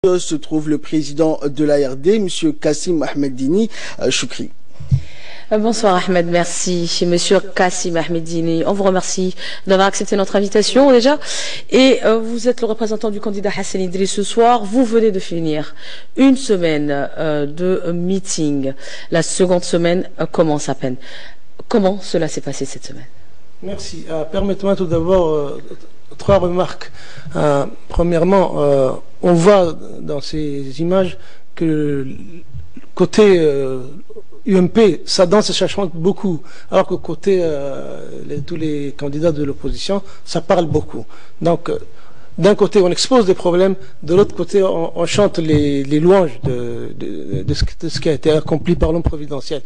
Se trouve le président de l'ARD, M. Kassim Ahmeddini. Choukri. Bonsoir Ahmed, merci. Monsieur Kassim Ahmeddini, on vous remercie d'avoir accepté notre invitation déjà. Et vous êtes le représentant du candidat Hassan Idriss ce soir. Vous venez de finir une semaine de meeting. La seconde semaine commence à peine. Comment cela s'est passé cette semaine? Merci. Permettez-moi tout d'abord trois remarques. Premièrement, on voit dans ces images que le côté UMP, ça danse et ça chante beaucoup, alors que côté tous les candidats de l'opposition, ça parle beaucoup. Donc, d'un côté, on expose des problèmes, de l'autre côté, on chante les louanges de ce qui a été accompli par l'homme providentiel.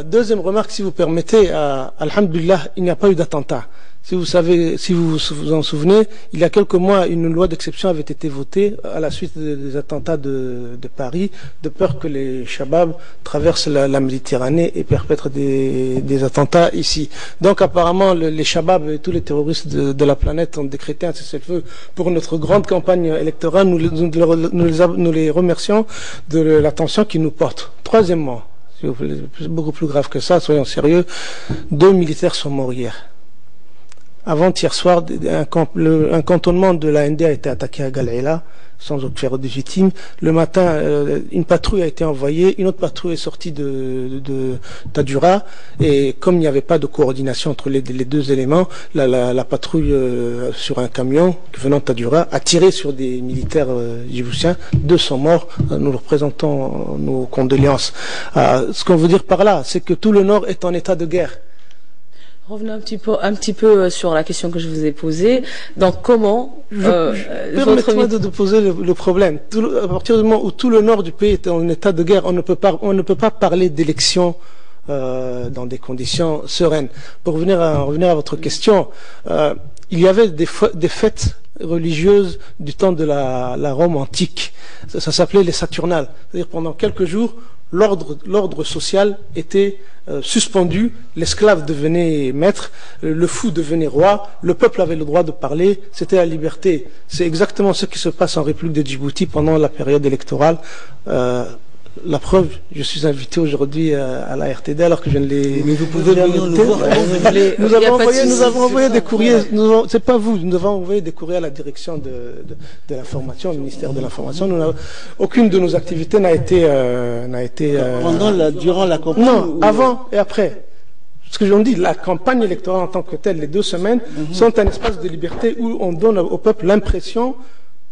Deuxième remarque, si vous permettez, alhamdulillah, il n'y a pas eu d'attentat. Si vous vous en souvenez, il y a quelques mois, une loi d'exception avait été votée à la suite des attentats de Paris, de peur que les Shabab traversent la Méditerranée et perpètrent des attentats ici. Donc apparemment, les Shabab et tous les terroristes de la planète ont décrété un cessez-le-feu pour notre grande campagne électorale. Nous les remercions de l'attention qu'ils nous portent. Troisièmement, c'est beaucoup plus grave que ça, soyons sérieux, 2 militaires sont morts hier. Avant-hier soir, un cantonnement de l'AND a été attaqué à Galaïla, sans faire de victimes. Le matin, une patrouille a été envoyée, une autre patrouille est sortie de Tadjoura, et comme il n'y avait pas de coordination entre les deux éléments, la patrouille sur un camion venant de Tadjoura a tiré sur des militaires djiboutiens. 2 sont morts. Nous leur présentons nos condoléances. Ce qu'on veut dire par là, c'est que tout le Nord est en état de guerre. Revenons un petit peu sur la question que je vous ai posée. Donc, comment permettez-moi de poser le problème. À partir du moment où tout le nord du pays est en état de guerre, on ne peut pas parler d'élections dans des conditions sereines. Pour revenir à votre question, il y avait des fêtes religieuses du temps de la Rome antique. Ça s'appelait les Saturnales. C'est-à-dire pendant quelques jours, l'ordre social était suspendu, l'esclave devenait maître, le fou devenait roi, le peuple avait le droit de parler, c'était la liberté. C'est exactement ce qui se passe en République de Djibouti pendant la période électorale. La preuve, je suis invité aujourd'hui à la RTD alors que je ne l'ai... Mais vous pouvez venir le voir. Nous avons envoyé des courriers, c'est pas vous, nous avons envoyé des courriers à la direction de l'information, au ministère de l'information. Aucune de nos activités n'a été... durant la campagne? Non, avant et après. Ce que j'en dis, la campagne électorale en tant que telle, les 2 semaines, sont un espace de liberté où on donne au peuple l'impression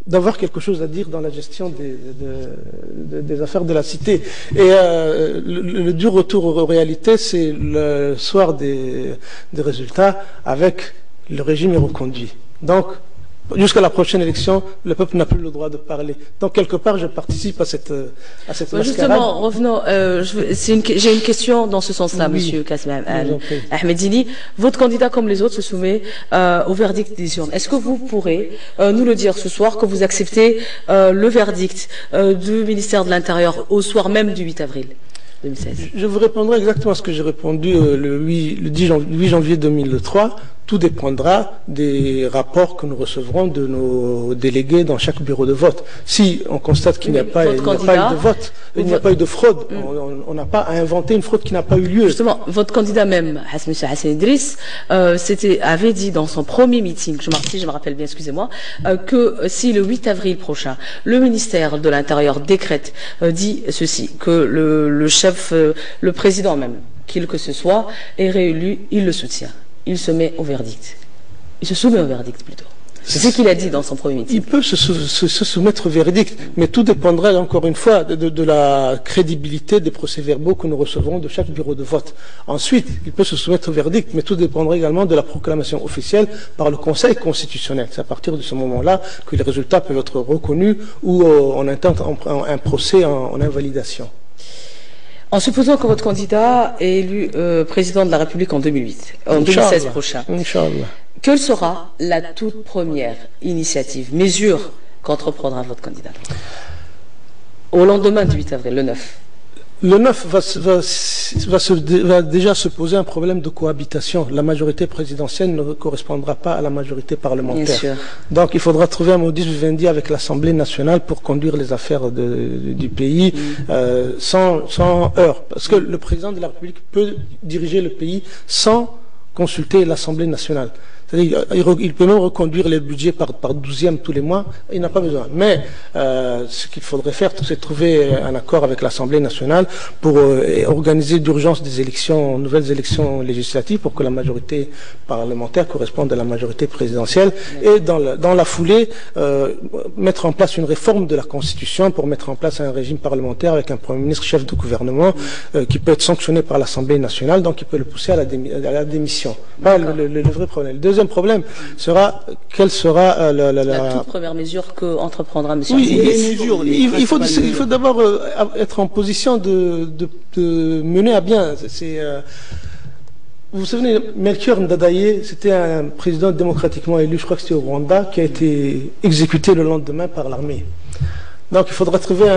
d'avoir quelque chose à dire dans la gestion des affaires de la cité. Et le dur retour aux réalités, c'est le soir des résultats avec le régime est reconduit. Donc, jusqu'à la prochaine élection, le peuple n'a plus le droit de parler. Donc, quelque part, je participe à cette mascarade. Justement, revenons. J'ai une question dans ce sens-là, oui. Monsieur Kassim Ahmeddini. Votre candidat, comme les autres, se soumet au verdict des urnes. Est-ce que vous pourrez nous le dire ce soir, que vous acceptez le verdict du ministère de l'Intérieur au soir même du 8 avril 2016? Je vous répondrai exactement à ce que j'ai répondu le 8 janvier 2003. Tout dépendra des rapports que nous recevrons de nos délégués dans chaque bureau de vote. Si on constate qu'il n'y a pas eu de vote, il n'y a pas eu de fraude, on n'a pas à inventer une fraude qui n'a pas eu lieu. Justement, votre candidat même, M. Hassan Idriss, avait dit dans son premier meeting, je me rappelle bien, excusez-moi, que si le 8 avril prochain, le ministère de l'Intérieur décrète, dit ceci, que le chef, le président même, qu'il que ce soit, est réélu, il le soutient. Il se met au verdict. Il se soumet au verdict plutôt. C'est ce qu'il a dit dans son premier meeting. Il peut se soumettre au verdict, mais tout dépendra encore une fois de la crédibilité des procès-verbaux que nous recevrons de chaque bureau de vote. Ensuite, il peut se soumettre au verdict, mais tout dépendra également de la proclamation officielle par le Conseil constitutionnel. C'est à partir de ce moment-là que les résultats peuvent être reconnus ou on intente un procès en invalidation. En supposant que votre candidat est élu président de la République en 2016 prochain, Inch'Allah. Quelle sera la toute première initiative, mesure qu'entreprendra votre candidat au lendemain du 8 avril, le 9? Le 9 va déjà se poser un problème de cohabitation. La majorité présidentielle ne correspondra pas à la majorité parlementaire. Bien sûr. Donc il faudra trouver un modus vivendi avec l'Assemblée nationale pour conduire les affaires du pays sans heurts. Parce que le président de la République peut diriger le pays sans consulter l'Assemblée nationale. C'est-à-dire, il peut même reconduire les budgets par 12e tous les mois, il n'a pas besoin. Mais ce qu'il faudrait faire, c'est trouver un accord avec l'Assemblée nationale pour organiser d'urgence des élections, nouvelles élections législatives pour que la majorité parlementaire corresponde à la majorité présidentielle et dans la foulée, mettre en place une réforme de la Constitution pour mettre en place un régime parlementaire avec un Premier ministre chef de gouvernement qui peut être sanctionné par l'Assemblée nationale, donc il peut le pousser à la démission. Voilà le vrai problème. Le deuxième problème sera quelle sera la toute première mesure que entreprendra M. Il faut d'abord être en position de mener à bien. Vous vous souvenez, Melchior Ndadaye, c'était un président démocratiquement élu, je crois que c'était au Rwanda, qui a été exécuté le lendemain par l'armée. Donc il faudra trouver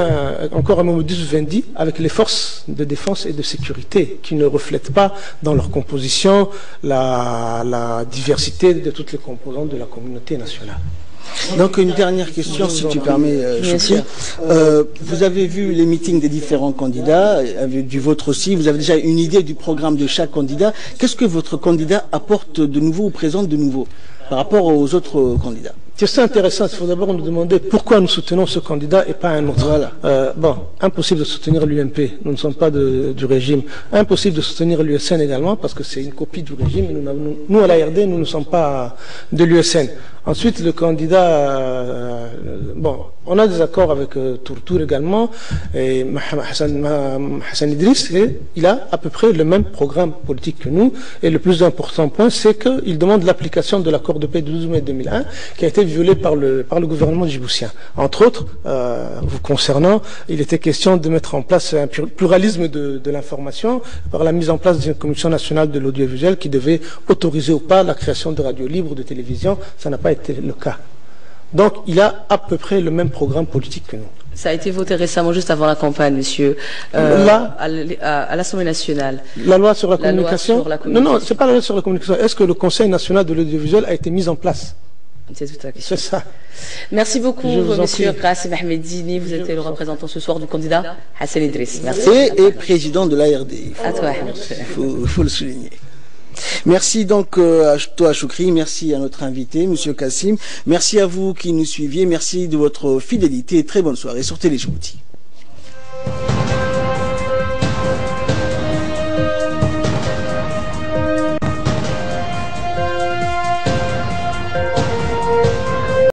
encore un modus vivendi avec les forces de défense et de sécurité qui ne reflètent pas dans leur composition la diversité de toutes les composantes de la communauté nationale. Donc une dernière question, si tu permets, Choukri. Vous avez vu les meetings des différents candidats, du vôtre aussi, vous avez déjà une idée du programme de chaque candidat. Qu'est-ce que votre candidat apporte de nouveau ou présente de nouveau par rapport aux autres candidats? C'est intéressant, il faut d'abord nous demander pourquoi nous soutenons ce candidat et pas un autre. Voilà. Impossible de soutenir l'UMP, nous ne sommes pas du régime. Impossible de soutenir l'USN également parce que c'est une copie du régime. Nous, à l'ARD, nous ne sommes pas de l'USN. Ensuite, le candidat, on a des accords avec Tourtour également, et Hassan Idriss, et il a à peu près le même programme politique que nous, et le plus important point, c'est qu'il demande l'application de l'accord de paix du 12 mai 2001, qui a été violé par le gouvernement djiboutien. Entre autres, vous concernant, il était question de mettre en place un pluralisme de l'information par la mise en place d'une commission nationale de l'audiovisuel qui devait autoriser ou pas la création de radios libres, de télévision. Ça n'a pas été le cas. Donc, il a à peu près le même programme politique que nous. Ça a été voté récemment, juste avant la campagne, monsieur, à l'Assemblée nationale. La loi sur la communication. Non, c'est pas la loi sur la communication. Est-ce que le Conseil national de l'audiovisuel a été mis en place? C'est toute la question. C'est ça. Merci beaucoup, monsieur Kassim Ahmeddini. Vous êtes le représentant ce soir du candidat Hassan Idriss. Merci. Et président de l'ARD. À toi. Il faut le souligner. Merci donc à toi, Choukri, merci à notre invité, monsieur Kassim, merci à vous qui nous suiviez, merci de votre fidélité et très bonne soirée sur Télé Djibouti.